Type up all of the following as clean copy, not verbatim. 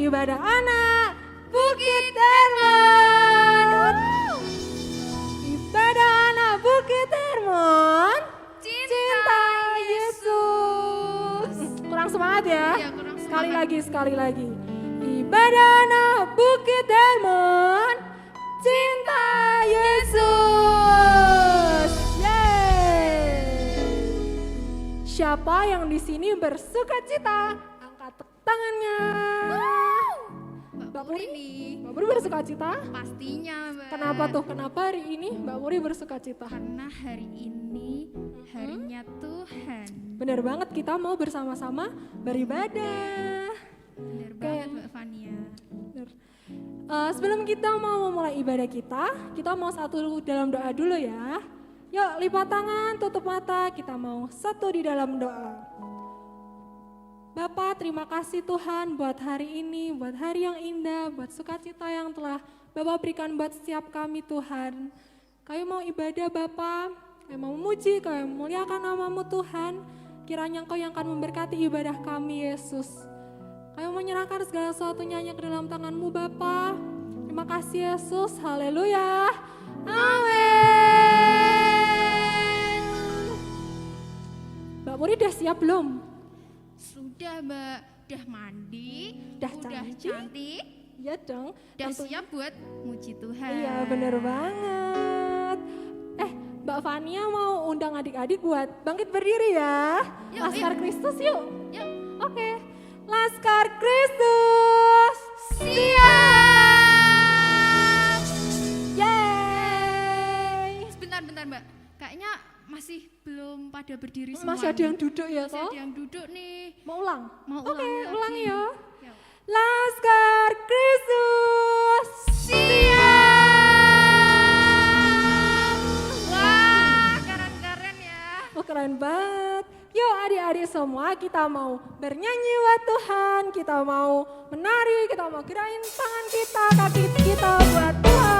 ibadah anak Bukit Hermon. Ibadah anak Bukit Hermon. Cinta Yesus. Kurang semangat ya? Iya, kurang Sekali lagi. Ibadah anak Bukit Hermon. Cinta Yesus. Yeay. Siapa yang di sini bersuka cita? Angkat tangannya. Mbak Puri nih. Mbak Puri bersuka cita? Pastinya, Mbak. Kenapa tuh? Kenapa hari ini Mbak Puri bersuka cita? Karena hari ini harinya Tuhan. Bener banget, kita mau bersama-sama beribadah. Bener banget Mbak Fania. Bener. Sebelum kita mau memulai ibadah kita mau satu dalam doa dulu ya. Yuk lipat tangan, tutup mata, kita mau satu di dalam doa. Bapa, terima kasih Tuhan buat hari ini, buat hari yang indah, buat sukacita yang telah Bapak berikan buat setiap kami Tuhan. Kami mau ibadah Bapa, kami mau memuji, kami memuliakan nama-Mu Tuhan. Kiranya Engkau yang akan memberkati ibadah kami Yesus. Kami menyerahkan segala sesuatunya hanya ke dalam tangan-Mu Bapa. Terima kasih Yesus, haleluya, amin. Mbak Puri udah siap belum? Sudah Mbak, udah mandi, Udah cantik, Iya dong. udah tentunya. siap buat muji Tuhan. Iya bener banget. Mbak Fania mau undang adik-adik buat bangkit berdiri ya. Yuk, Laskar yuk. Kristus yuk. Yuk. Oke. Laskar Kristus. Siap. Yeay. Bentar Mbak, kayaknya masih belum pada berdiri semua. Masih ada yang duduk ya Masih toh? ada yang duduk nih. Mau ulang? Mau Oke, ulangi lagi. ulangi ya. Yuk. Laskar Kristus. Siap. Wah, keren-keren ya. Oh keren banget. Yuk adik-adik semua kita mau bernyanyi buat Tuhan. Kita mau menari, kita mau gerain tangan kita, kaki kita buat Tuhan.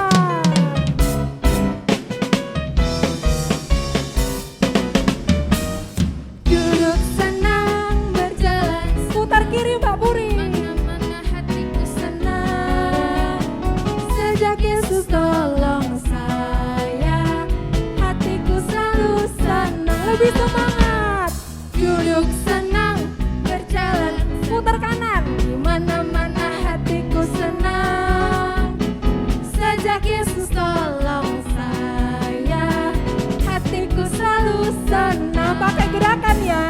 Duduk senang berjalan. Putar kiri Mbak Puri. Mana-mana hatiku Senang sejak Yesus tolong saya, hatiku selalu senang. Lebih semangat. Duduk senang berjalan, putar kanan. Di mana-mana hatiku senang sejak Yesus tolong saya, hatiku selalu senang. Pakai gerakan ya.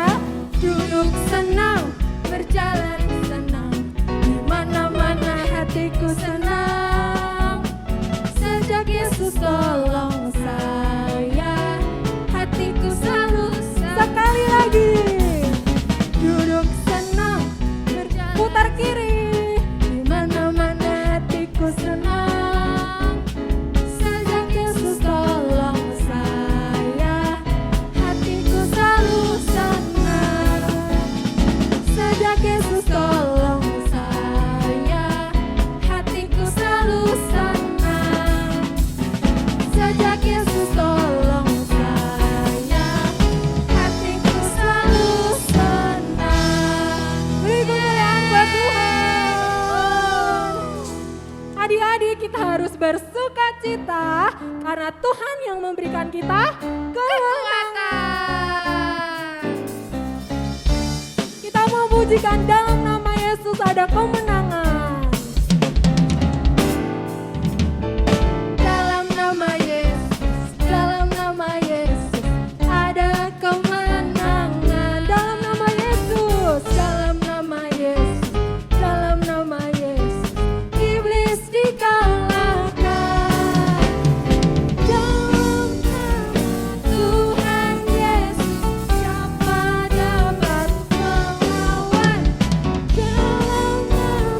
Duduk senang berjalan senang, di mana-mana hatiku senang sejak Yesus tolong saya, hatiku selalu senang. Sekali lagi. Duduk senang berjalan, putar kiri. Di mana-mana hatiku senang sejak Yesus tolong saya, hatiku selalu senang. Sejak Yesus tolong saya, hatiku selalu senang. Sejak Yesus tolong saya, hatiku selalu senang. Beri kemuliaan buat Tuhan. Adik-adik, kita harus bersuka cita karena Tuhan yang memberikan kita kekuatan. Kita memujikan dalam nama Yesus ada kemenangan. Dalam nama Yesus, dalam nama Yesus ada kemenangan. Dalam nama Yesus, dalam nama Yesus, dalam nama Yesus iblis dikalahkan. Dalam nama Tuhan Yesus siapa dapat melawan? Dalam nama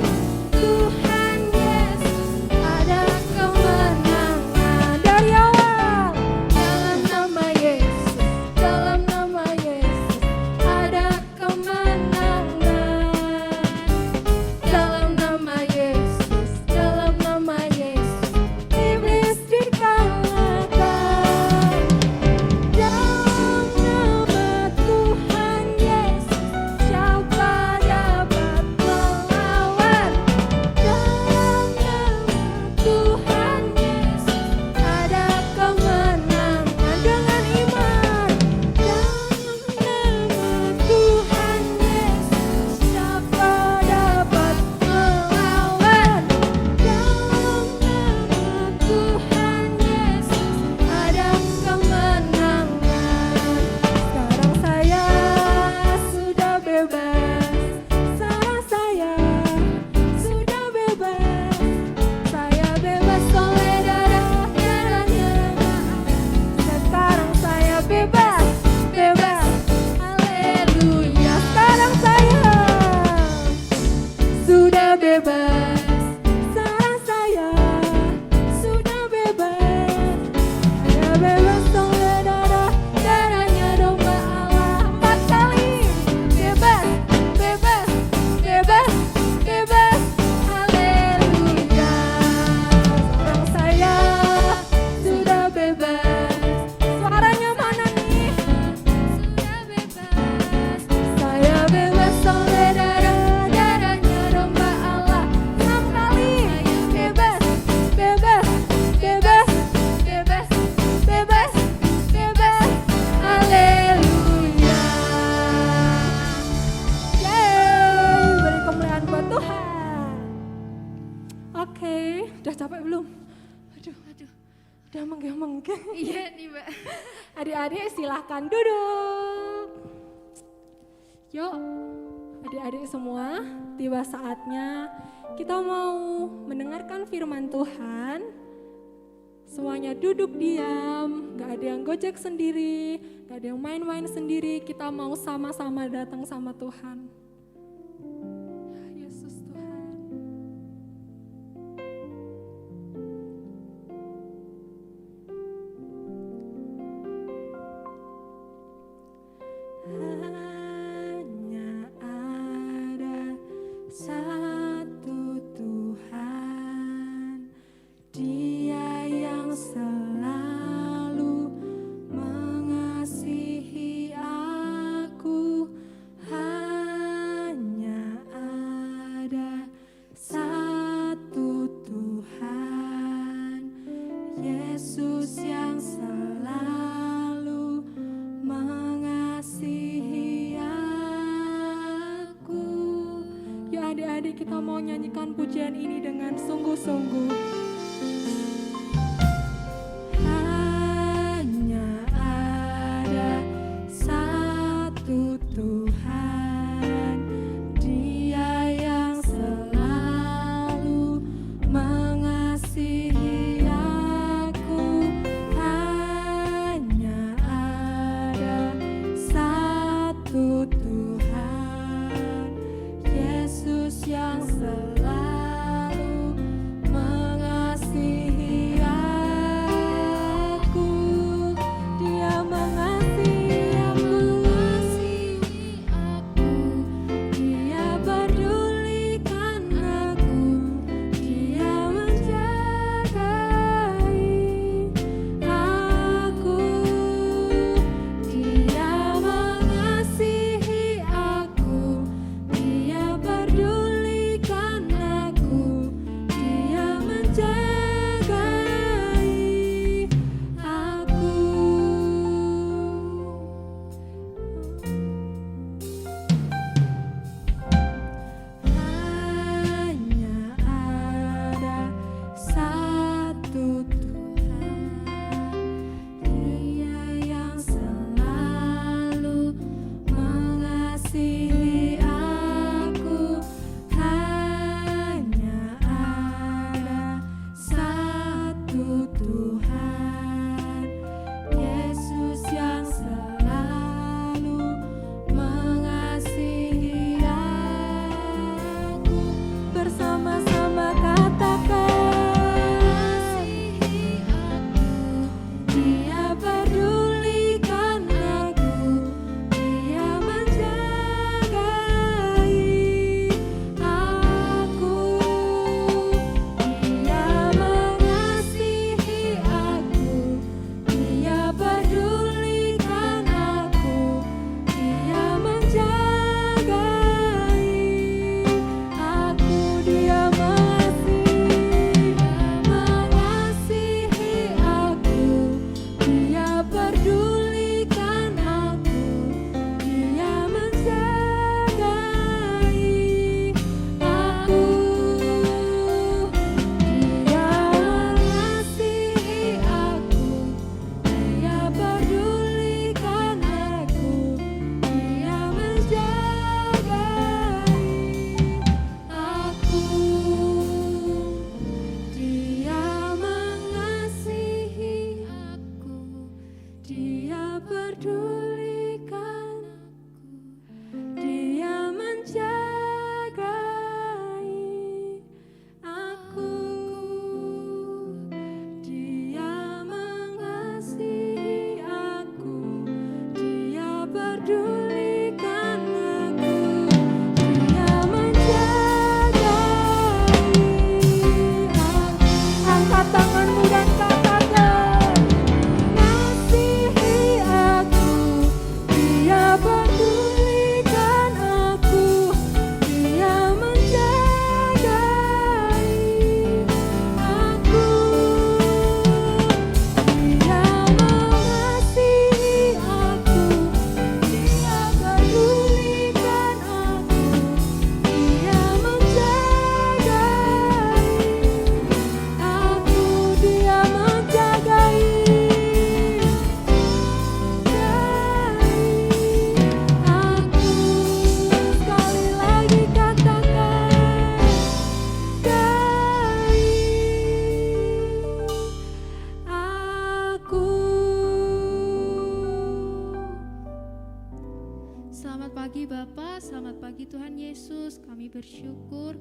udah capek belum? Aduh, Aduh. udah menggeh-menggeh. Iya nih, Mbak. Adik-adik silahkan duduk. Yuk, adik-adik semua, tiba saatnya kita mau mendengarkan firman Tuhan. Semuanya duduk diam, gak ada yang gojek sendiri, gak ada yang main-main sendiri. Kita mau sama-sama datang sama Tuhan. Ya Yesus Tuhan. Hanya ada satu Tuhan, Dia yang selalu mengasihi aku. Hanya ada satu Tuhan, Yesus yang selalu mengasihi aku. Ya adik-adik, kita mau nyanyikan pujian ini dengan sungguh-sungguh. Hanya ada satu Tuhan, Dia yang selalu mengasihi aku. Hanya ada satu Tuhan, Yesus yang selalu mengasihi pagi Bapak, selamat pagi Tuhan Yesus. Kami bersyukur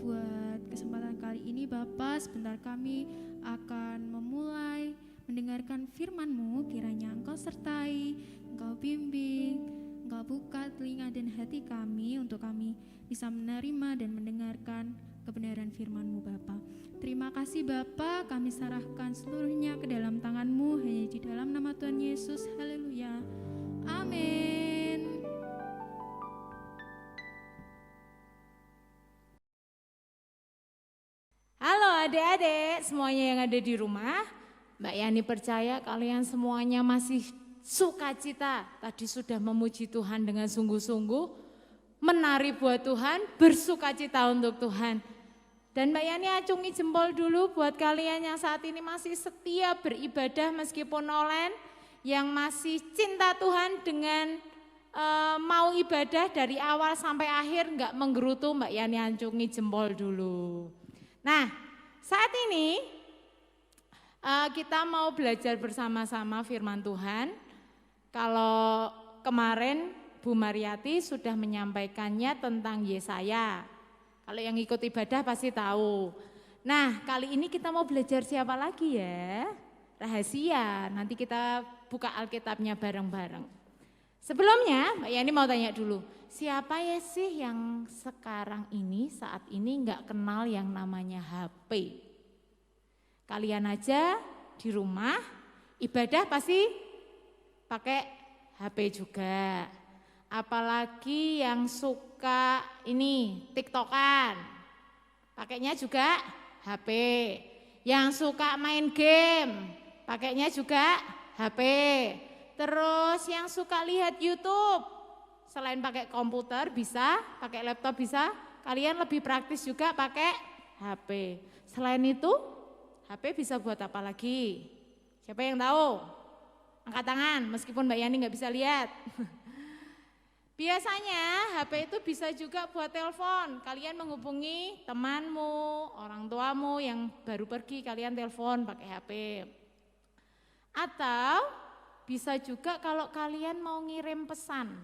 buat kesempatan kali ini Bapak. Sebentar kami akan memulai mendengarkan firman-Mu. Kiranya Engkau sertai, Engkau bimbing, Engkau buka telinga dan hati kami untuk kami bisa menerima dan mendengarkan kebenaran firman-Mu Bapa. Terima kasih Bapa, kami serahkan seluruhnya ke dalam tangan-Mu, hanya di dalam nama Tuhan Yesus. Haleluya. Amin. Halo adik-adik semuanya yang ada di rumah. Mbak Yani percaya kalian semuanya masih sukacita. Tadi sudah memuji Tuhan dengan sungguh-sungguh, menari buat Tuhan, bersukacita untuk Tuhan. Dan Mbak Yani acungi jempol dulu buat kalian yang saat ini masih setia beribadah meskipun online, yang masih cinta Tuhan dengan mau ibadah dari awal sampai akhir nggak menggerutu. Mbak Yani acungi jempol dulu. Nah, saat ini kita mau belajar bersama-sama firman Tuhan. Kalau kemarin Bu Mariati sudah menyampaikannya tentang Yesaya. Kalau yang ikut ibadah pasti tahu. Nah, kali ini kita mau belajar siapa lagi ya? Rahasia, nanti kita buka Alkitabnya bareng-bareng. Sebelumnya, Mbak Yani mau tanya dulu, siapa ya sih yang sekarang ini, saat ini nggak kenal yang namanya HP? Kalian aja di rumah, ibadah pasti pakai HP juga. Apalagi yang suka ini TikTokan, pakainya juga HP. Yang suka main game, pakainya juga HP. Terus yang suka lihat YouTube, selain pakai komputer bisa, pakai laptop bisa, kalian lebih praktis juga pakai HP. Selain itu, HP bisa buat apa lagi? Siapa yang tahu? Angkat tangan, meskipun Mbak Yani nggak bisa lihat. Biasanya HP itu bisa juga buat telepon, kalian menghubungi temanmu, orang tuamu yang baru pergi, kalian telepon pakai HP. Atau bisa juga kalau kalian mau ngirim pesan,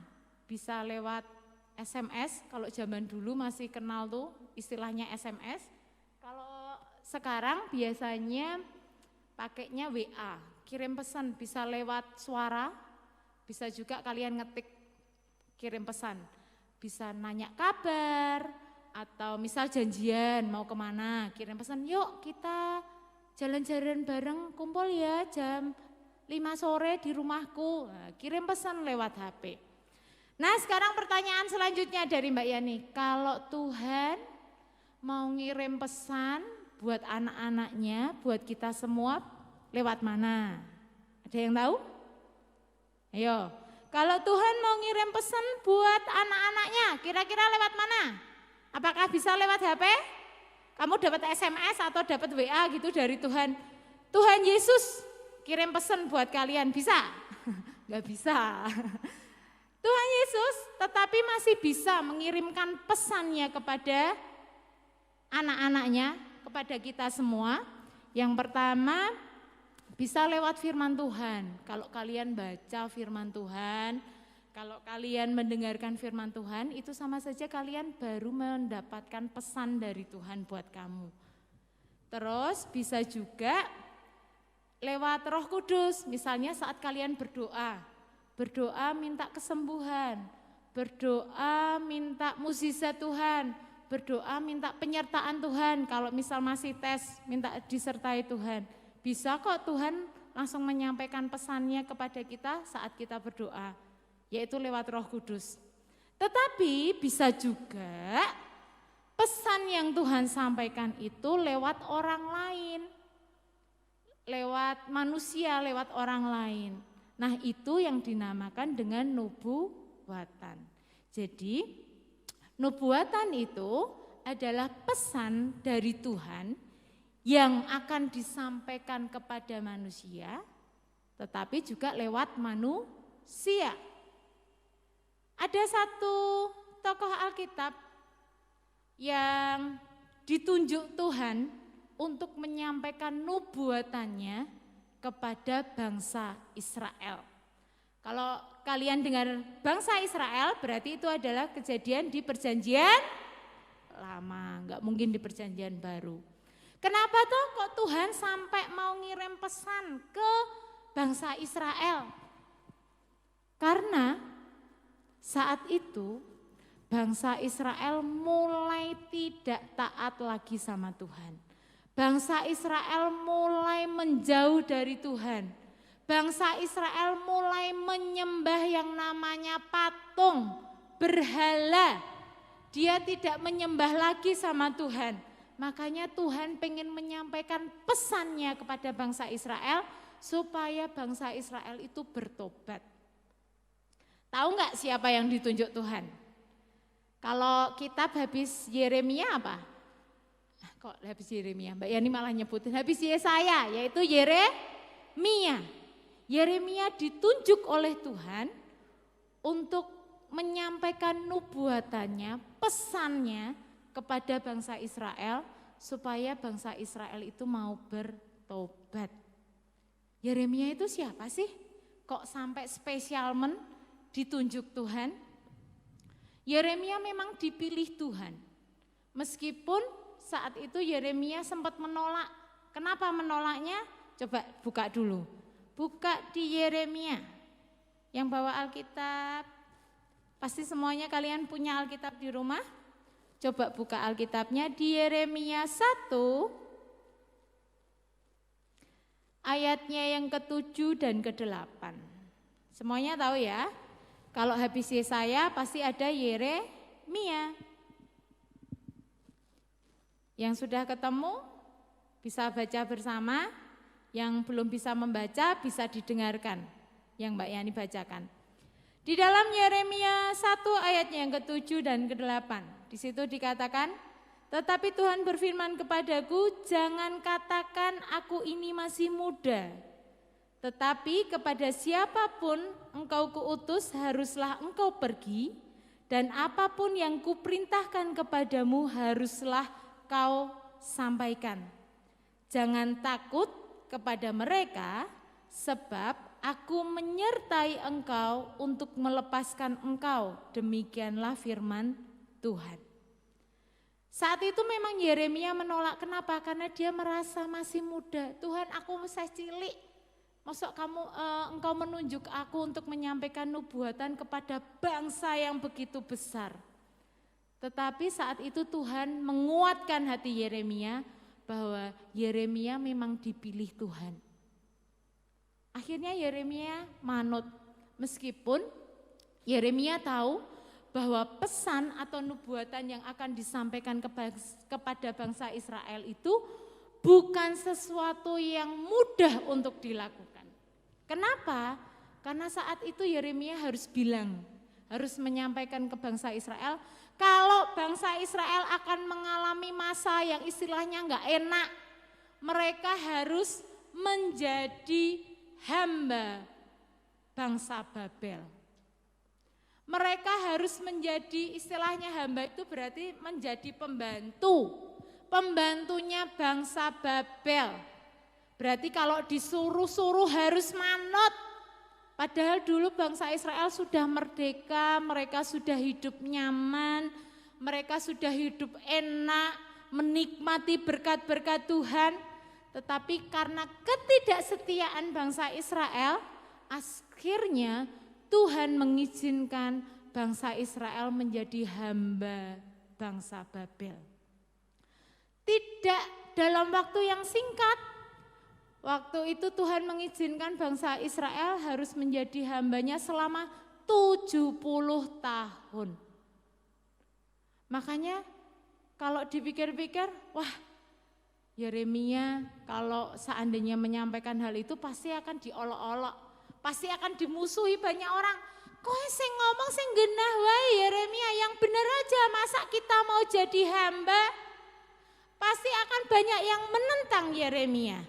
bisa lewat SMS, kalau zaman dulu masih kenal tuh istilahnya SMS. Kalau sekarang biasanya pakainya WA, kirim pesan bisa lewat suara, bisa juga kalian ngetik kirim pesan, bisa nanya kabar, atau misal janjian mau kemana, kirim pesan, yuk kita jalan-jalan bareng, kumpul ya jam 5 sore di rumahku, nah, kirim pesan lewat HP. Nah sekarang pertanyaan selanjutnya dari Mbak Yani, kalau Tuhan mau ngirim pesan buat anak-anaknya, buat kita semua, lewat mana? Ada yang tahu? Ayo. Kalau Tuhan mau ngirim pesan buat anak-anaknya, kira-kira lewat mana? Apakah bisa lewat HP? Kamu dapat SMS atau dapat WA gitu dari Tuhan. Tuhan Yesus kirim pesan buat kalian, bisa? Enggak bisa. Tuhan Yesus tetapi masih bisa mengirimkan pesannya kepada anak-anaknya, kepada kita semua. Yang pertama, bisa lewat firman Tuhan. Kalau kalian baca firman Tuhan, kalau kalian mendengarkan firman Tuhan, itu sama saja kalian baru mendapatkan pesan dari Tuhan buat kamu. Terus bisa juga lewat Roh Kudus, misalnya saat kalian berdoa minta kesembuhan, berdoa minta mukjizat Tuhan, berdoa minta penyertaan Tuhan. Kalau misal masih tes, minta disertai Tuhan. Bisa kok Tuhan langsung menyampaikan pesannya kepada kita saat kita berdoa, yaitu lewat Roh Kudus. Tetapi bisa juga pesan yang Tuhan sampaikan itu lewat orang lain, lewat manusia, lewat orang lain. Nah itu yang dinamakan dengan nubuatan. Jadi nubuatan itu adalah pesan dari Tuhan yang akan disampaikan kepada manusia, tetapi juga lewat manusia. Ada satu tokoh Alkitab yang ditunjuk Tuhan untuk menyampaikan nubuatannya kepada bangsa Israel. Kalau kalian dengar bangsa Israel, berarti itu adalah kejadian di perjanjian lama, enggak mungkin di perjanjian baru. Kenapa tuh kok Tuhan sampai mau ngirim pesan ke bangsa Israel? Karena saat itu bangsa Israel mulai tidak taat lagi sama Tuhan. Bangsa Israel mulai menjauh dari Tuhan. Bangsa Israel mulai menyembah yang namanya patung, berhala. Dia tidak menyembah lagi sama Tuhan. Makanya Tuhan pengen menyampaikan pesannya kepada bangsa Israel supaya bangsa Israel itu bertobat. Tahu nggak siapa yang ditunjuk Tuhan? Kalau kitab habis Yeremia apa? Kok habis Yeremia? Mbak Yani malah nyebutin habis Yesaya, yaitu Yeremia. Yeremia ditunjuk oleh Tuhan untuk menyampaikan nubuatannya, pesannya kepada bangsa Israel supaya bangsa Israel itu mau bertobat. Yeremia itu siapa sih? Kok sampai spesial ditunjuk Tuhan? Yeremia memang dipilih Tuhan. Meskipun saat itu Yeremia sempat menolak. Kenapa menolaknya? Coba buka dulu. Buka di Yeremia. Yang bawa Alkitab, pasti semuanya kalian punya Alkitab di rumah. Coba buka Alkitabnya di Yeremia 1 ayatnya yang ke-7 dan ke-8. Semuanya tahu ya, kalau habis Yesaya pasti ada Yeremia. Yang sudah ketemu bisa baca bersama, yang belum bisa membaca bisa didengarkan yang Mbak Yani bacakan. Di dalam Yeremia 1 ayatnya yang ke-7 dan ke-8. Di situ dikatakan, tetapi Tuhan berfirman kepadaku, jangan katakan aku ini masih muda. Tetapi kepada siapapun engkau kuutus haruslah engkau pergi, dan apapun yang kuperintahkan kepadamu haruslah kau sampaikan. Jangan takut kepada mereka, sebab aku menyertai engkau untuk melepaskan engkau. Demikianlah firman Tuhan. Saat itu memang Yeremia menolak. Kenapa? Karena dia merasa masih muda. Tuhan, aku masih cilik. Maksud kamu engkau menunjuk aku untuk menyampaikan nubuatan kepada bangsa yang begitu besar. Tetapi saat itu Tuhan menguatkan hati Yeremia bahwa Yeremia memang dipilih Tuhan. Akhirnya Yeremia manut, meskipun Yeremia tahu bahwa pesan atau nubuatan yang akan disampaikan kepada bangsa Israel itu bukan sesuatu yang mudah untuk dilakukan. Kenapa? Karena saat itu Yeremia harus bilang, harus menyampaikan ke bangsa Israel, kalau bangsa Israel akan mengalami masa yang istilahnya enggak enak, mereka harus menjadi hamba bangsa Babel. Mereka harus menjadi, istilahnya hamba itu berarti menjadi pembantunya bangsa Babel. Berarti kalau disuruh-suruh harus manut. Padahal dulu bangsa Israel sudah merdeka, mereka sudah hidup nyaman, mereka sudah hidup enak, menikmati berkat-berkat Tuhan. Tetapi karena ketidaksetiaan bangsa Israel, akhirnya Tuhan mengizinkan bangsa Israel menjadi hamba bangsa Babel. Tidak dalam waktu yang singkat, waktu itu Tuhan mengizinkan bangsa Israel harus menjadi hambanya selama 70 tahun. Makanya kalau dipikir-pikir, wah Yeremia kalau seandainya menyampaikan hal itu pasti akan diolok-olok. Pasti akan dimusuhi banyak orang. Kowe sing ngomong sing genah wae Yeremia, yang bener aja, masa kita mau jadi hamba? Pasti akan banyak yang menentang Yeremia.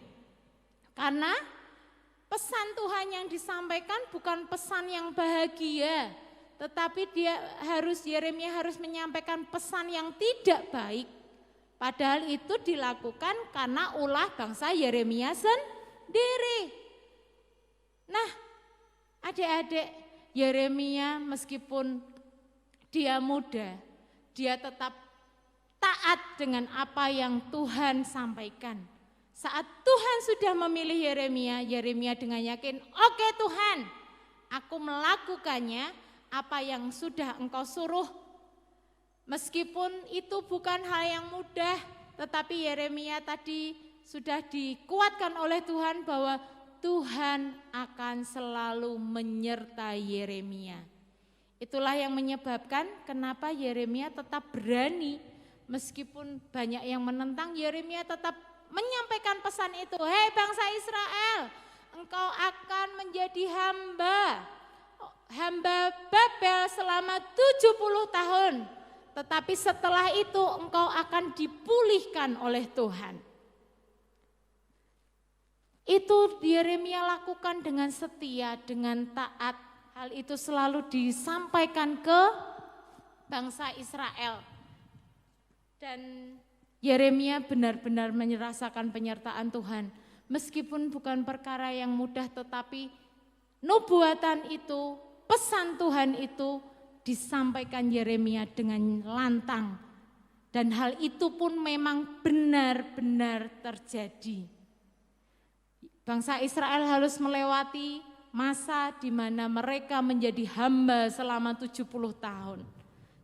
Karena pesan Tuhan yang disampaikan bukan pesan yang bahagia, tetapi Yeremia harus menyampaikan pesan yang tidak baik. Padahal itu dilakukan karena ulah bangsa Yeremia sendiri. Nah, Adik-adik, Yeremia meskipun dia muda, dia tetap taat dengan apa yang Tuhan sampaikan. Saat Tuhan sudah memilih Yeremia, Yeremia dengan yakin, oke Tuhan, aku melakukannya apa yang sudah Engkau suruh. Meskipun itu bukan hal yang mudah, tetapi Yeremia tadi sudah dikuatkan oleh Tuhan bahwa Tuhan akan selalu menyertai Yeremia. Itulah yang menyebabkan kenapa Yeremia tetap berani meskipun banyak yang menentang, Yeremia tetap menyampaikan pesan itu. Hei bangsa Israel, engkau akan menjadi hamba Babel selama 70 tahun. Tetapi setelah itu engkau akan dipulihkan oleh Tuhan. Itu Yeremia lakukan dengan setia, dengan taat. Hal itu selalu disampaikan ke bangsa Israel. Dan Yeremia benar-benar merasakan penyertaan Tuhan. Meskipun bukan perkara yang mudah, tetapi nubuatan itu, pesan Tuhan itu disampaikan Yeremia dengan lantang. Dan hal itu pun memang benar-benar terjadi. Bangsa Israel harus melewati masa di mana mereka menjadi hamba selama 70 tahun.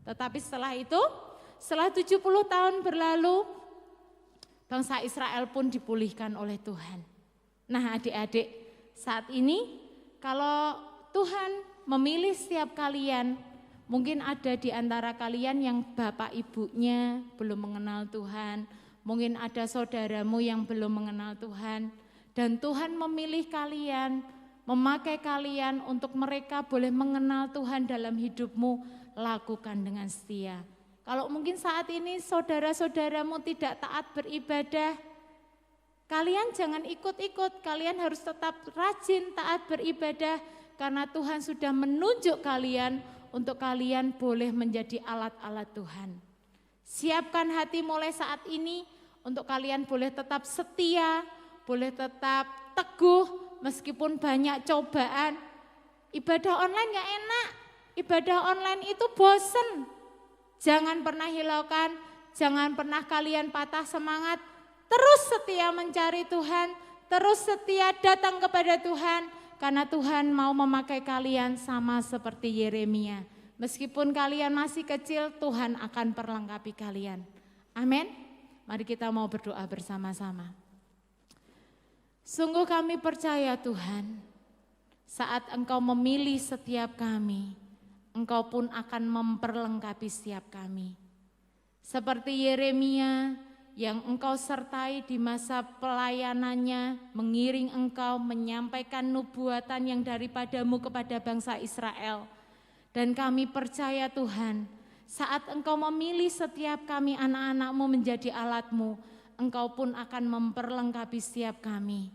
Tetapi setelah itu, setelah 70 tahun berlalu, bangsa Israel pun dipulihkan oleh Tuhan. Nah adik-adik, saat ini kalau Tuhan memilih setiap kalian, mungkin ada di antara kalian yang bapak ibunya belum mengenal Tuhan, mungkin ada saudaramu yang belum mengenal Tuhan, dan Tuhan memilih kalian, memakai kalian untuk mereka boleh mengenal Tuhan dalam hidupmu, lakukan dengan setia. Kalau mungkin saat ini saudara-saudaramu tidak taat beribadah, kalian jangan ikut-ikut, kalian harus tetap rajin taat beribadah karena Tuhan sudah menunjuk kalian untuk kalian boleh menjadi alat-alat Tuhan. Siapkan hati mulai saat ini untuk kalian boleh tetap setia, boleh tetap teguh, meskipun banyak cobaan. Ibadah online gak enak, ibadah online itu bosen. Jangan pernah hiraukan, jangan pernah kalian patah semangat. Terus setia mencari Tuhan, terus setia datang kepada Tuhan. Karena Tuhan mau memakai kalian sama seperti Yeremia. Meskipun kalian masih kecil, Tuhan akan perlengkapi kalian. Amin. Mari kita mau berdoa bersama-sama. Sungguh kami percaya Tuhan, saat Engkau memilih setiap kami, Engkau pun akan memperlengkapi setiap kami. Seperti Yeremia yang Engkau sertai di masa pelayanannya, mengiring Engkau menyampaikan nubuatan yang daripadamu kepada bangsa Israel. Dan kami percaya Tuhan, saat Engkau memilih setiap kami anak-anak-Mu menjadi alat-Mu, Engkau pun akan memperlengkapi setiap kami.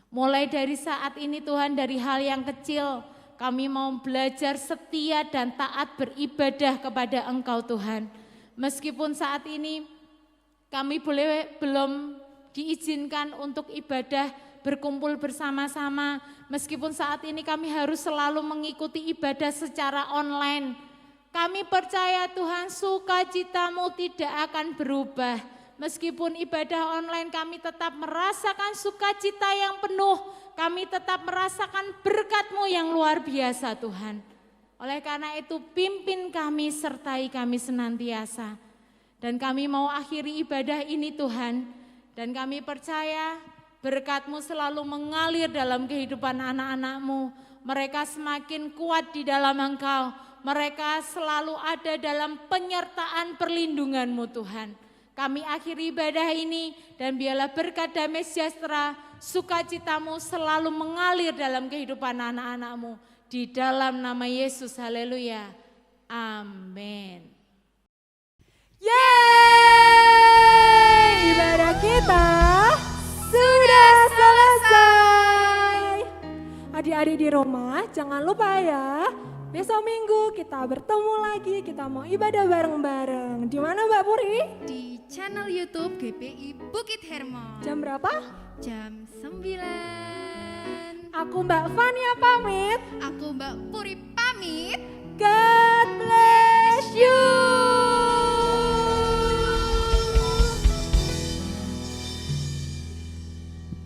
Mulai dari saat ini Tuhan, dari hal yang kecil, kami mau belajar setia dan taat beribadah kepada Engkau Tuhan. Meskipun saat ini kami belum diizinkan untuk ibadah berkumpul bersama-sama, meskipun saat ini kami harus selalu mengikuti ibadah secara online. Kami percaya Tuhan, sukacita-Mu tidak akan berubah. Meskipun ibadah online kami tetap merasakan sukacita yang penuh, kami tetap merasakan berkat-Mu yang luar biasa Tuhan. Oleh karena itu pimpin kami, sertai kami senantiasa. Dan kami mau akhiri ibadah ini Tuhan, dan kami percaya berkat-Mu selalu mengalir dalam kehidupan anak-anak-Mu. Mereka semakin kuat di dalam Engkau, mereka selalu ada dalam penyertaan perlindungan-Mu Tuhan. Kami akhiri ibadah ini dan biarlah berkat damai sejahtera, sukacita-Mu selalu mengalir dalam kehidupan anak-anak-Mu. Di dalam nama Yesus, haleluya, amin. Yeay, ibadah kita sudah selesai. Adik-adik di rumah jangan lupa ya, besok Minggu kita bertemu lagi, kita mau ibadah bareng-bareng. Di mana Mbak Puri? Di channel YouTube GPI Bukit Hermon. Jam berapa? Jam 9. Aku Mbak Fania pamit. Aku Mbak Puri pamit. God